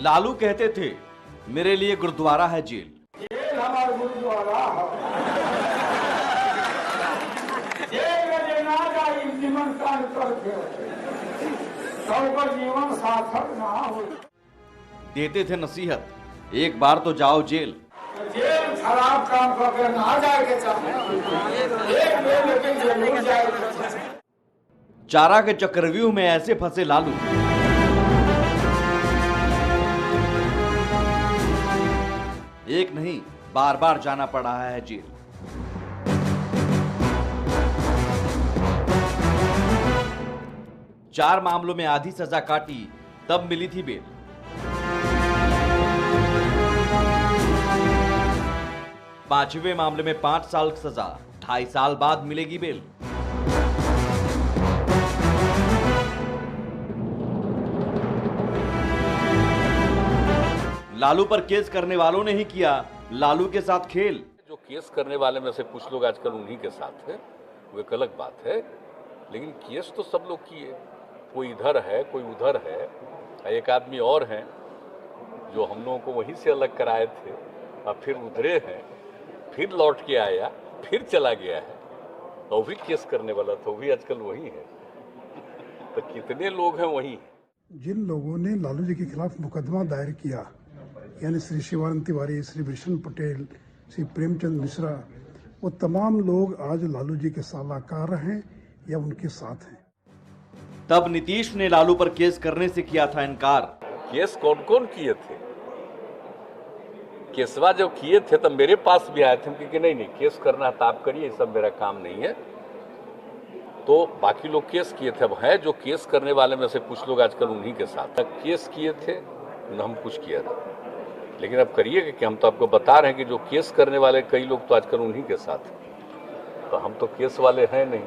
लालू कहते थे, मेरे लिए गुरुद्वारा है जेल। जेल हमारा गुरुद्वारा जेल में देना जाए जीवन काल करके सबका जीवन सार्थक ना हो। देते थे नसीहत, एक बार तो जाओ जेल। जेल खराब काम करके ना जाए के चाहे एक बेर लेकिन जरूर जाए। चारा के चक्रव्यूह में ऐसे फंसे लालू, एक नहीं बार बार जाना पड़ रहा है जेल। चार मामलों में आधी सजा काटी तब मिली थी बेल। पांचवें मामले में 5 साल सजा, 2.5 साल बाद मिलेगी बेल। लालू पर केस करने वालों ने ही किया लालू के साथ खेल। जो केस करने वाले में से कुछ लोग आजकल उन्हीं के साथ है, वो एक अलग बात है, लेकिन केस तो सब लोग किए। कोई इधर है, कोई उधर है, एक आदमी और हैं जो हम लोगों को वहीं से अलग कराए थे और फिर उधरे हैं, फिर लौट के आया, फिर चला गया है, तो भी केस करने वाला था, वो भी आजकल वही है। तो कितने लोग हैं वही। जिन लोगों ने लालू जी के खिलाफ मुकदमा दायर किया, यानी श्री शिवानंद तिवारी, श्री भूषण पटेल, श्री प्रेमचंद मिश्रा, वो तमाम लोग आज लालू जी के सलाहकार हैं या उनके साथ हैं। तब नीतीश ने लालू पर केस करने से किया था इनकार। केस कौन कौन किए थे? केसवा जब किए थे तब मेरे पास भी आए थे, क्योंकि नहीं केस करना है तो आप करिए, ये सब मेरा काम नहीं है। तो बाकी लोग केस किए थे। अब है जो केस करने वाले में से कुछ लोग आजकल उन्हीं के साथ केस किए थे, न हम कुछ किया था। लेकिन अब करिएगा कि हम तो आपको बता रहे हैं कि जो केस करने वाले कई लोग तो आजकल उन्हीं के साथ हैं, तो हम तो केस वाले हैं नहीं।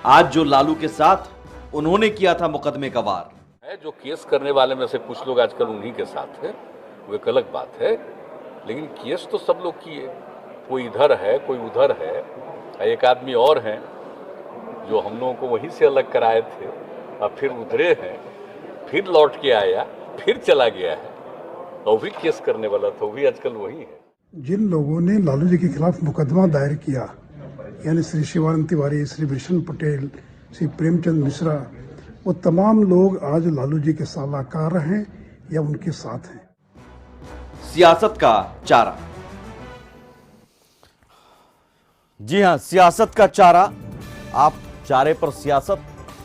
आज जो लालू के साथ उन्होंने किया था मुकदमे का वार। है जो केस करने वाले में से कुछ लोग आजकल उन्हीं के साथ है, वो एक अलग बात है, लेकिन केस तो सब लोग किए। कोई इधर है, कोई उधर है, एक आदमी और हैं जो हम लोगों को वहीं से अलग कराए थे और फिर उधरे हैं, फिर लौट के आया, फिर चला गया है, तो भी केस करने वाला था, वो भी आजकल वही है। जिन लोगों ने लालू जी के खिलाफ मुकदमा दायर किया, यानी श्री शिवानंद तिवारी, श्री भूषण पटेल, श्री प्रेमचंद मिश्रा, वो तमाम लोग आज लालू जी के सलाहकार हैं या उनके साथ हैं। सियासत का चारा। जी हां, सियासत का चारा। आप चारे पर सियासत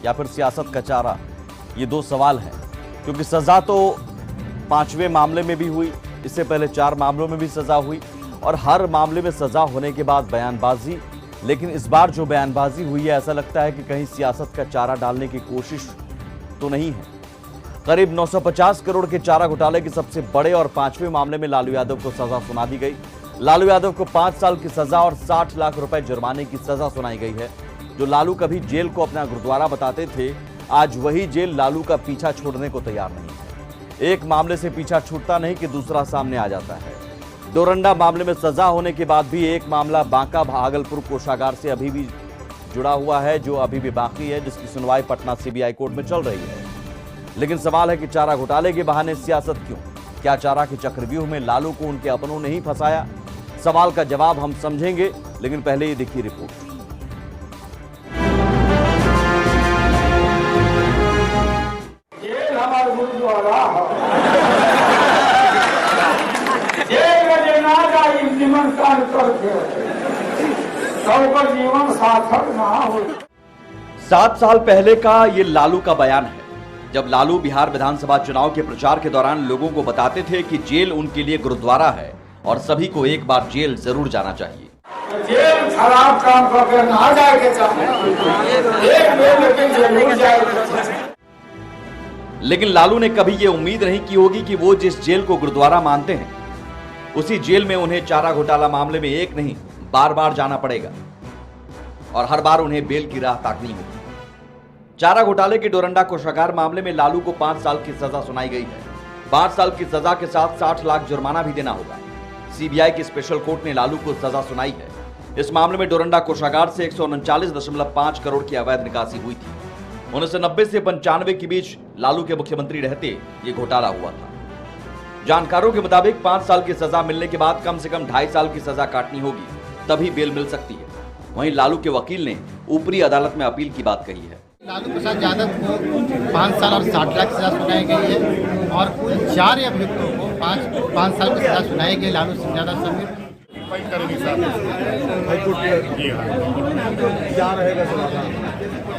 या फिर सियासत का चारा, ये दो सवाल हैं, क्योंकि सजा तो 5वें मामले में भी हुई, इससे पहले 4 मामलों में भी सजा हुई, और हर मामले में सजा होने के बाद बयानबाजी। लेकिन इस बार जो बयानबाजी हुई है, ऐसा लगता है कि कहीं सियासत का चारा डालने की कोशिश तो नहीं है। करीब 950 करोड़ के चारा घोटाले के सबसे बड़े और 5वें मामले में लालू यादव को सजा सुना दी गई। लालू यादव को 5 साल की सजा और 60 लाख रुपए जुर्माने की सजा सुनाई गई है। जो लालू कभी जेल को अपना गुरुद्वारा बताते थे, आज वही जेल लालू का पीछा छोड़ने को तैयार नहीं है। एक मामले से पीछा छूटता नहीं कि दूसरा सामने आ जाता है। डोरंडा मामले में सजा होने के बाद भी एक मामला बांका भागलपुर कोषागार से अभी भी जुड़ा हुआ है, जो अभी भी बाकी है, जिसकी सुनवाई पटना सीबीआई कोर्ट में चल रही है। लेकिन सवाल है कि चारा घोटाले के बहाने सियासत क्यों? क्या चारा के चक्रव्यूह में लालू को उनके अपनों ने ही फंसाया? सवाल का जवाब हम समझेंगे, लेकिन पहले ये देखिए रिपोर्ट। जेल हमारा गुरुद्वारा जेल में देना जाए जीवन काल करके सबका जीवन सार्थक ना हो। 7 साल पहले का ये लालू का बयान है, जब लालू बिहार विधानसभा चुनाव के प्रचार के दौरान लोगों को बताते थे कि जेल उनके लिए गुरुद्वारा है और सभी को एक बार जेल जरूर जाना चाहिए। जेल खराब काम करके ना जाए के चाहे एक बेर लेकिन जरूर जाए। लेकिन लालू ने कभी ये उम्मीद नहीं की होगी कि वो जिस जेल को गुरुद्वारा मानते हैं, उसी जेल में उन्हें चारा घोटाला मामले में एक नहीं बार बार जाना पड़ेगा और हर बार उन्हें बेल की राह ताकनी होगी। चारा घोटाले के डोरंडा कोषागार मामले में लालू को 5 साल की सजा सुनाई गई है। 5 साल की सजा के साथ 60 लाख जुर्माना भी देना होगा। सीबीआई की स्पेशल कोर्ट ने लालू को सजा सुनाई है। इस मामले में डोरंडा कोषागार से 139.5 करोड़ की अवैध निकासी हुई थी। 1990 से 95 के बीच लालू के मुख्यमंत्री रहते ये घोटाला हुआ था। जानकारों के मुताबिक 5 साल की सजा मिलने के बाद कम से कम 2.5 साल की सजा काटनी होगी, तभी बेल मिल सकती है। वहीं लालू के वकील ने ऊपरी अदालत में अपील की बात कही है। लालू प्रसाद यादव को 5 साल और 60 लाख सजा सुनाई गई है और कुल 4 अभियुक्तों को 5 साल की सजा सुनाई गई। लालू सिंह यादव समेत जी हाँ, क्या रहेगा समाधान?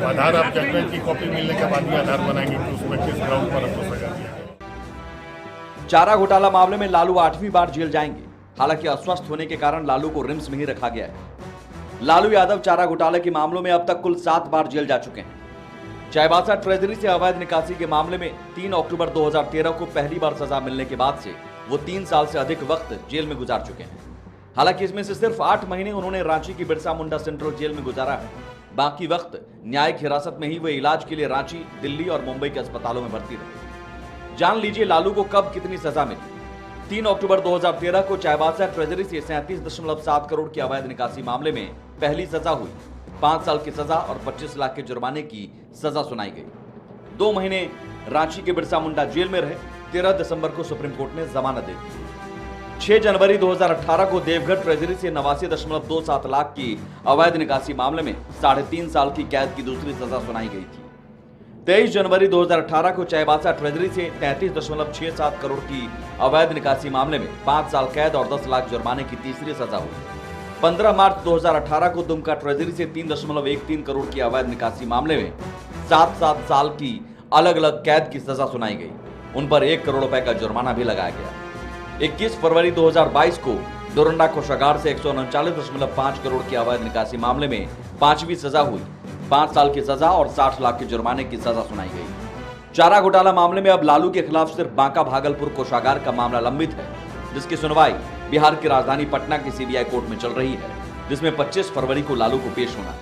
आधार आप जजमेंट की कॉपी मिलने के बाद ही आधार बनाएंगे कि उसमें किस ग्राउंड पर आपको सजा दिया है। चारा घोटाला मामले में लालू 8वीं बार जेल जाएंगे। हालांकि अस्वस्थ होने के कारण लालू को रिम्स में ही रखा गया है। लालू यादव चारा घोटाले के मामलों में अब तक कुल 7 बार जेल जा चुके हैं। चाईबासा ट्रेजरी से अवैध निकासी के मामले में 3 अक्टूबर 2013 को पहली बार सजा मिलने के बाद से वो 3 साल से अधिक वक्त जेल में गुजार चुके हैं। हालांकि इसमें से सिर्फ 8 महीने उन्होंने रांची की बिरसा मुंडा सेंट्रल जेल में गुजारा है। बाकी वक्त न्यायिक हिरासत में ही वे इलाज के लिए रांची, दिल्ली और मुंबई के अस्पतालों में भर्ती रहे। जान लीजिए लालू को कब कितनी सजा मिली। 3 अक्टूबर 2013 को चाईबासा ट्रेजरी से 37.7 करोड़ की अवैध निकासी मामले में पहली सजा हुई। 5 साल की सजा और 25 लाख के जुर्माने की सजा सुनाई गई। 2 महीने रांची के बिरसा मुंडा जेल में रहे। 13 दिसंबर को सुप्रीम कोर्ट ने जमानत दे दी। 6 जनवरी 2018 को देवघर ट्रेजरी से 89.27 लाख की अवैध निकासी मामले में 3.5 साल की कैद की दूसरी सजा सुनाई गई थी। 23 जनवरी 2018 को चाईबासा ट्रेजरी से 33.67 करोड़ की अवैध निकासी मामले में 5 साल कैद और 10 लाख जुर्माने की तीसरी सजा हुई। 15 मार्च 2018 को दुमका ट्रेजरी से 3.13 करोड़ की अवैध निकासी मामले में 7 साल की अलग अलग कैद की सजा सुनाई गई। उन पर 1 करोड़ रुपए का जुर्माना भी लगाया गया। 21 फरवरी 2022 को डोरंडा कोषागार से 139.5 करोड़ की अवैध निकासी मामले में 5वीं सजा हुई। 5 साल की सजा और 60 लाख के जुर्माने की सजा सुनाई गई। चारा घोटाला मामले में अब लालू के खिलाफ सिर्फ बांका भागलपुर कोषागार का मामला लंबित है, जिसकी सुनवाई बिहार की राजधानी पटना की सीबीआई कोर्ट में चल रही है, जिसमें 25 फरवरी को लालू को पेश होना है।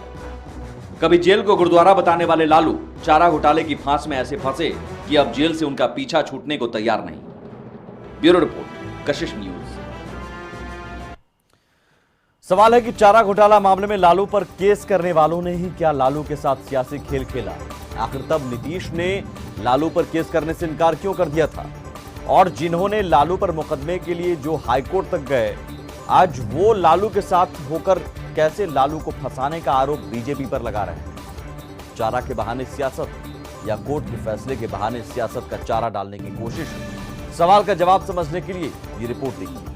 कभी जेल को गुरुद्वारा बताने वाले लालू चारा घोटाले की फांस में ऐसे फंसे कि अब जेल से उनका पीछा छूटने को तैयार नहीं। ब्यूरो रिपोर्ट, कशिश न्यूज। सवाल है कि चारा घोटाला मामले में लालू पर केस करने वालों ने ही क्या लालू के साथ सियासी खेल खेला? आखिर तब नीतीश ने लालू पर केस करने से इनकार क्यों कर दिया था? और जिन्होंने लालू पर मुकदमे के लिए जो हाईकोर्ट तक गए, आज वो लालू के साथ होकर कैसे लालू को फंसाने का आरोप बीजेपी पर लगा रहे हैं? चारा के बहाने सियासत या कोर्ट के फैसले के बहाने सियासत का चारा डालने की कोशिश? सवाल का जवाब समझने के लिए ये रिपोर्ट देखिए।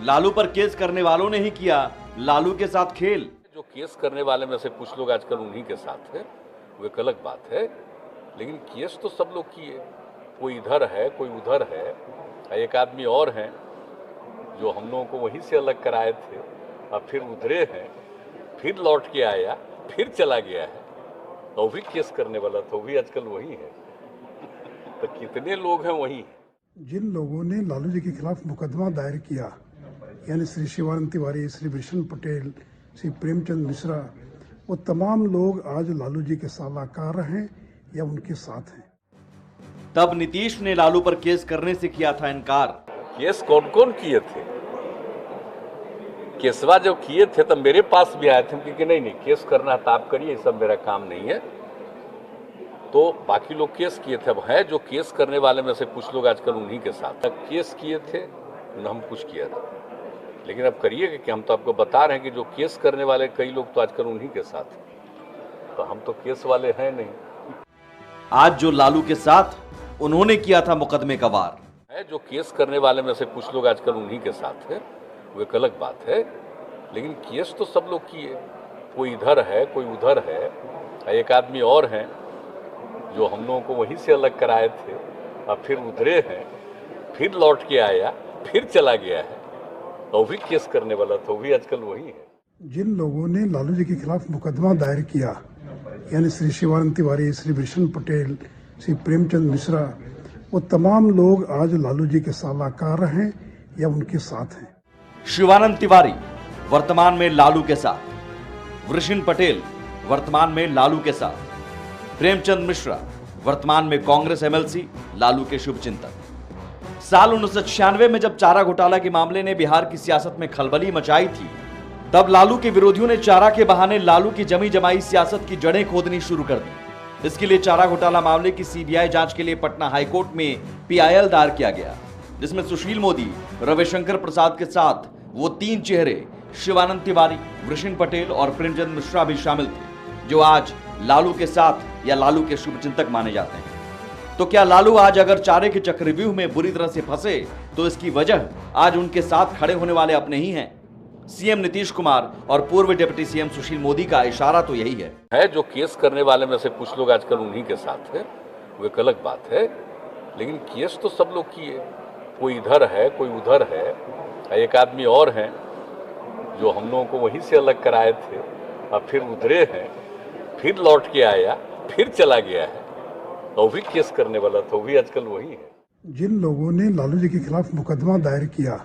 लालू पर केस करने वालों ने ही किया लालू के साथ खेल। जो केस करने वाले में से कुछ लोग आजकल उन्हीं के साथ है, वो एक अलग बात है। लेकिन केस तो सब लोग किए, कोई इधर है, कोई उधर है। एक आदमी और हैं जो हम लोगों को वहीं से अलग कराए थे, अब फिर उधरे हैं, फिर लौट के आया, फिर चला गया है, तो भी केस करने वाला तो भी आजकल वही है। तो कितने लोग हैं वही। जिन लोगों ने लालू जी के खिलाफ मुकदमा दायर किया, यानी श्री शिवानंद तिवारी, श्री वृषण पटेल, श्री प्रेमचंद मिश्रा, वो तमाम लोग आज लालू जी के सलाहकार हैं या उनके साथ हैं। तब नीतीश ने लालू पर केस करने से किया था इनकार। केस कौन कौन किए थे? केसवा जब किए थे तब मेरे पास भी आए थे, क्योंकि नहीं केस करना है तो आप करिए, ये सब मेरा काम नहीं है। तो बाकी लोग केस किए थे। अब है जो केस करने वाले में से कुछ लोग आजकल उन्हीं के साथ केस किए थे, न हम कुछ किया था। लेकिन अब करिएगा कि हम तो आपको बता रहे हैं कि जो केस करने वाले कई लोग तो आजकल उन्हीं के साथ हैं, तो हम तो केस वाले हैं नहीं। आज जो लालू के साथ उन्होंने किया था मुकदमे का वार। है जो केस करने वाले में से कुछ लोग आजकल उन्हीं के साथ है, वो एक अलग बात है। लेकिन केस तो सब लोग किए, कोई इधर है, कोई उधर है। एक आदमी और हैं जो हम लोगों को वहीं से अलग कराए थे, अब फिर उधरे हैं, फिर लौट के आया, फिर चला गया है, तो भी केस करने वाला तो भी आजकल वही है। जिन लोगों ने लालू जी के खिलाफ मुकदमा दायर किया, यानी श्री शिवानंद तिवारी, श्री वृषण पटेल, श्री प्रेमचंद मिश्रा, वो तमाम लोग आज लालू जी के सलाहकार हैं या उनके साथ हैं। शिवानंद तिवारी वर्तमान में लालू के साथ, वृषण पटेल वर्तमान में लालू के साथ, प्रेमचंद मिश्रा वर्तमान में कांग्रेस एमएलसी, लालू के शुभचिंतक। साल 1996 में जब चारा घोटाला के मामले ने बिहार की सियासत में खलबली मचाई थी, तब लालू के विरोधियों ने चारा के बहाने लालू की जमी जमाई सियासत की जड़ें खोदनी शुरू कर दी। इसके लिए चारा घोटाला मामले की सीबीआई जांच के लिए पटना हाईकोर्ट में पीआईएल दायर किया गया, जिसमें सुशील मोदी, रविशंकर प्रसाद के साथ वो 3 चेहरे शिवानंद तिवारी, वृषण पटेल और प्रेमचंद मिश्रा भी शामिल थे, जो आज लालू के साथ या लालू के शुभचिंतक माने जाते हैं। तो क्या लालू आज अगर चारे के चक्रव्यूह में बुरी तरह से फंसे तो इसकी वजह आज उनके साथ खड़े होने वाले अपने ही हैं? सीएम नीतीश कुमार और पूर्व डिप्टी सीएम सुशील मोदी का इशारा तो यही है। जो केस करने वाले में से कुछ लोग आजकल उन्हीं के साथ है, वो एक अलग बात है, लेकिन केस तो सब लोग किए। कोई इधर है, कोई उधर है, एक आदमी और हैं जो हम लोगों को वहीं से अलग कराए थे, अब फिर उधरे हैं, फिर लौट के आया, फिर चला गया है, तो भी केस करने वाला तो भी आजकल वही है। जिन लोगों ने लालू जी के खिलाफ मुकदमा दायर किया,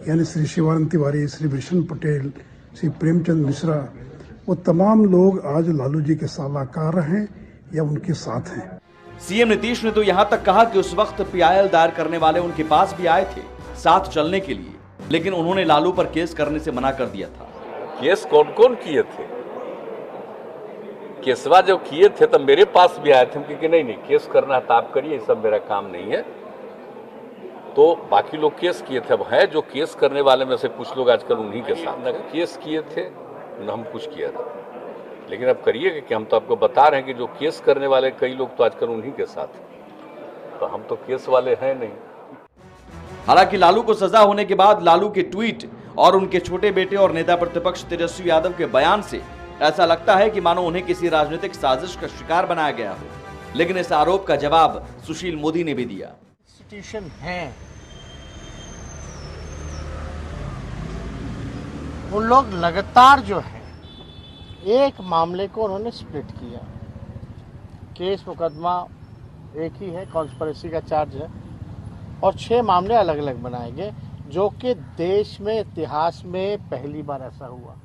यानी श्री शिवानंद तिवारी, श्री वृषण पटेल, श्री प्रेमचंद मिश्रा, वो तमाम लोग आज लालू जी के सलाहकार हैं या उनके साथ हैं। सीएम नीतीश ने तो यहां तक कहा कि उस वक्त पीआईएल दायर करने वाले उनके पास भी आए थे साथ चलने के लिए, लेकिन उन्होंने लालू पर केस करने से मना कर दिया था। केस कौन कौन किए थे? केसवा जब किए थे तब मेरे पास भी आए थे, क्योंकि नहीं केस करना है तो आप करिए, ये सब मेरा काम नहीं है। तो बाकी लोग केस किए थे। अब है जो केस करने वाले में से कुछ लोग आजकल उन्हीं के साथ न केस किए थे न हम कुछ किया था, लेकिन अब करिएगा कि हम तो आपको बता रहे हैं कि जो केस करने वाले कई लोग तो आजकल उन्हीं के साथ हैं, तो हम तो केस वाले हैं नहीं। हालांकि लालू को सजा होने के बाद लालू के ट्वीट और उनके छोटे बेटे और नेता प्रतिपक्ष तेजस्वी यादव के बयान से ऐसा लगता है कि मानो उन्हें किसी राजनीतिक साजिश का शिकार बनाया गया हो, लेकिन इस आरोप का जवाब सुशील मोदी ने भी दिया। इंस्टीट्यूशन हैं, उन लोग लगातार जो है एक मामले को उन्होंने स्प्लिट किया। केस मुकदमा एक ही है, कॉन्स्पिरेसी का चार्ज है, और 6 मामले अलग अलग बनाए गए, जो कि देश में इतिहास में पहली बार ऐसा हुआ।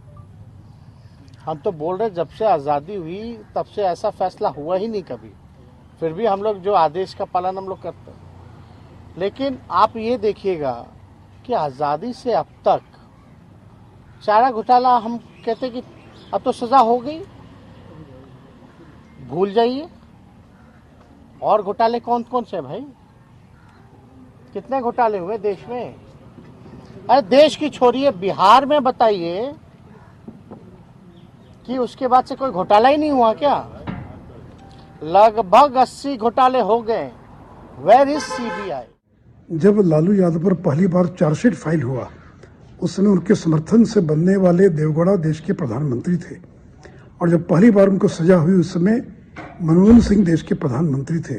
हम तो बोल रहे जब से आज़ादी हुई तब से ऐसा फैसला हुआ ही नहीं कभी, फिर भी हम लोग जो आदेश का पालन हम लोग करते हैं। लेकिन आप ये देखिएगा कि आज़ादी से अब तक चारा घोटाला, हम कहते कि अब तो सज़ा हो गई, भूल जाइए। और घोटाले कौन कौन से भाई? कितने घोटाले हुए देश में? अरे देश की छोड़िए, बिहार में बताइए कि उसके बाद से कोई घोटाला ही नहीं हुआ क्या? लगभग 80 घोटाले हो गए। Where is CBI? जब लालू यादव पर पहली बार चार्जशीट फाइल हुआ, उस समय उनके समर्थन से बनने वाले देवगौड़ा देश के प्रधानमंत्री थे, और जब पहली बार उनको सजा हुई उस समय मनमोहन सिंह देश के प्रधानमंत्री थे,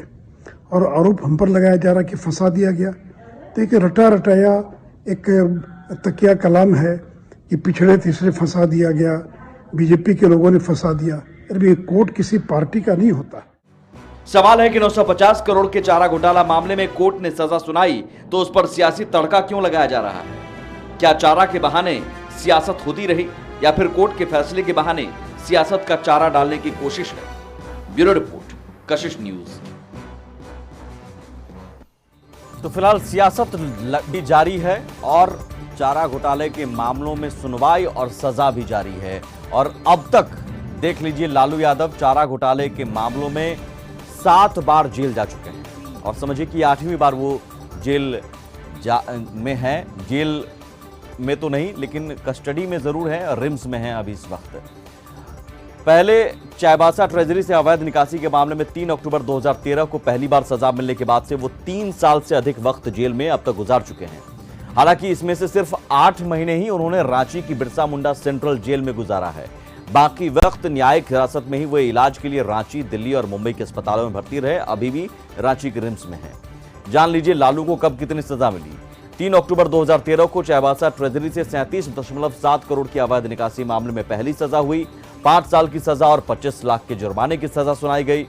और आरोप हम पर लगाया जा रहा कि फंसा दिया गया। तो एक रटा रटाया एक तकिया कलाम है कि पिछड़े तीसरे फंसा दिया गया, बीजेपी के लोगों ने फंसा दिया। अरे कोर्ट किसी पार्टी का नहीं होता। सवाल है कि 950 करोड़ के चारा घोटाला मामले में कोर्ट ने सजा सुनाई तो उस पर सियासी तड़का क्यों लगाया जा रहा है? क्या चारा के बहाने सियासत होती रही या फिर कोर्ट के फैसले के बहाने सियासत का चारा डालने की कोशिश है? ब्यूरो रिपोर्ट, कशिश न्यूज। तो फिलहाल सियासत भी जारी है और चारा घोटाले के मामलों में सुनवाई और सजा भी जारी है, और अब तक देख लीजिए लालू यादव चारा घोटाले के मामलों में 7 बार जेल जा चुके हैं, और समझिए कि 8वीं बार वो जेल में है। जेल में तो नहीं, लेकिन कस्टडी में जरूर है, रिम्स में है अभी इस वक्त। पहले चाईबासा ट्रेजरी से अवैध निकासी के मामले में 3 अक्टूबर 2013 को पहली बार सजा मिलने के बाद से वो 3 साल से अधिक वक्त जेल में अब तक गुजार चुके हैं। हालांकि इसमें से सिर्फ 8 महीने ही उन्होंने रांची की बिरसा मुंडा सेंट्रल जेल में गुजारा है। बाकी वक्त न्यायिक हिरासत में ही वो इलाज के लिए रांची, दिल्ली और मुंबई के अस्पतालों में भर्ती रहे, अभी भी रांची के रिम्स में है। जान लीजिए लालू को कब कितनी सजा मिली। 3 अक्टूबर 2013 को चाईबासा ट्रेजरी से 37.7 करोड़ की अवैध निकासी मामले में पहली सजा हुई। 5 साल की सजा और 25 लाख के जुर्माने की सजा सुनाई गई।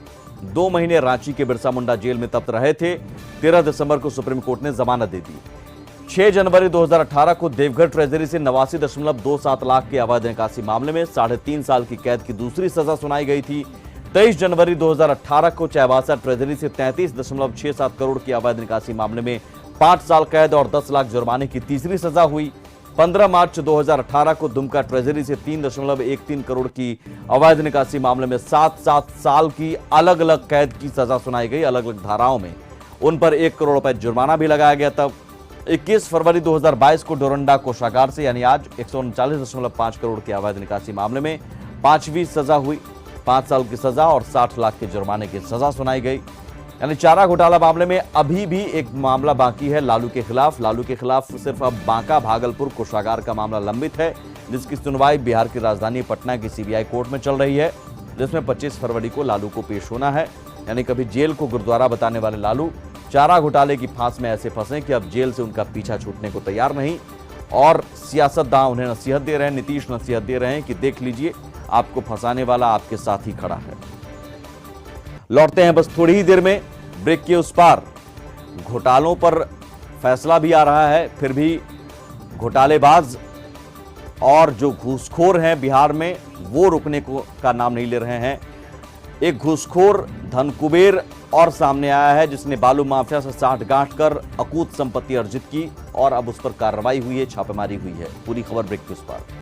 2 महीने रांची के बिरसा मुंडा जेल में तप्त रहे थे। 13 दिसंबर को सुप्रीम कोर्ट ने जमानत दे दी। 6 जनवरी 2018 को देवघर ट्रेजरी से 89.27 लाख के अवैध निकासी मामले में 3.5 साल की कैद की दूसरी सजा सुनाई गई थी। 23 जनवरी 2018 को चाईबासा ट्रेजरी से 33.67 करोड़ की अवैध निकासी मामले में 5 साल कैद और 10 लाख जुर्माने की तीसरी सजा हुई। 15 मार्च 2018 को दुमका ट्रेजरी से 3.13 करोड़ की अवैध निकासी मामले में 7 साल की अलग अलग कैद की सजा सुनाई गई। अलग अलग धाराओं में उन पर 1 करोड़ रुपए जुर्माना भी लगाया गया। तब 21 फरवरी 2022 को डोरंडा कोषागार से यानी आज 139.5 करोड़ की अवैध निकासी मामले में 5वीं सजा हुई। 5 साल की सजा और 60 लाख के जुर्माने की सजा सुनाई गई। यानी चारा घोटाला मामले में अभी भी एक मामला बाकी है लालू के खिलाफ। लालू के खिलाफ सिर्फ अब बांका, भागलपुर, कोषागार का मामला लंबित है, जिसकी सुनवाई बिहार की राजधानी पटना की सीबीआई कोर्ट में चल रही है, जिसमें 25 फरवरी को लालू को पेश होना है। यानी कभी जेल को गुरुद्वारा बताने वाले लालू चारा घोटाले की फांस में ऐसे फंसे कि अब जेल से उनका पीछा छूटने को तैयार नहीं। और सियासतदान उन्हें नसीहत दे रहे हैं, नीतीश नसीहत दे रहे हैं कि देख लीजिए, आपको फंसाने वाला आपके साथ ही खड़ा है। लौटते हैं बस थोड़ी ही देर में ब्रेक के उस पार। घोटालों पर फैसला भी आ रहा है, फिर भी घोटालेबाज और जो घूसखोर हैं बिहार में वो रुकने का नाम नहीं ले रहे हैं। एक घूसखोर धनकुबेर और सामने आया है, जिसने बालू माफिया से साठगांठ कर अकूत संपत्ति अर्जित की और अब उस पर कार्रवाई हुई है, छापेमारी हुई है। पूरी खबर ब्रेक के उस पार।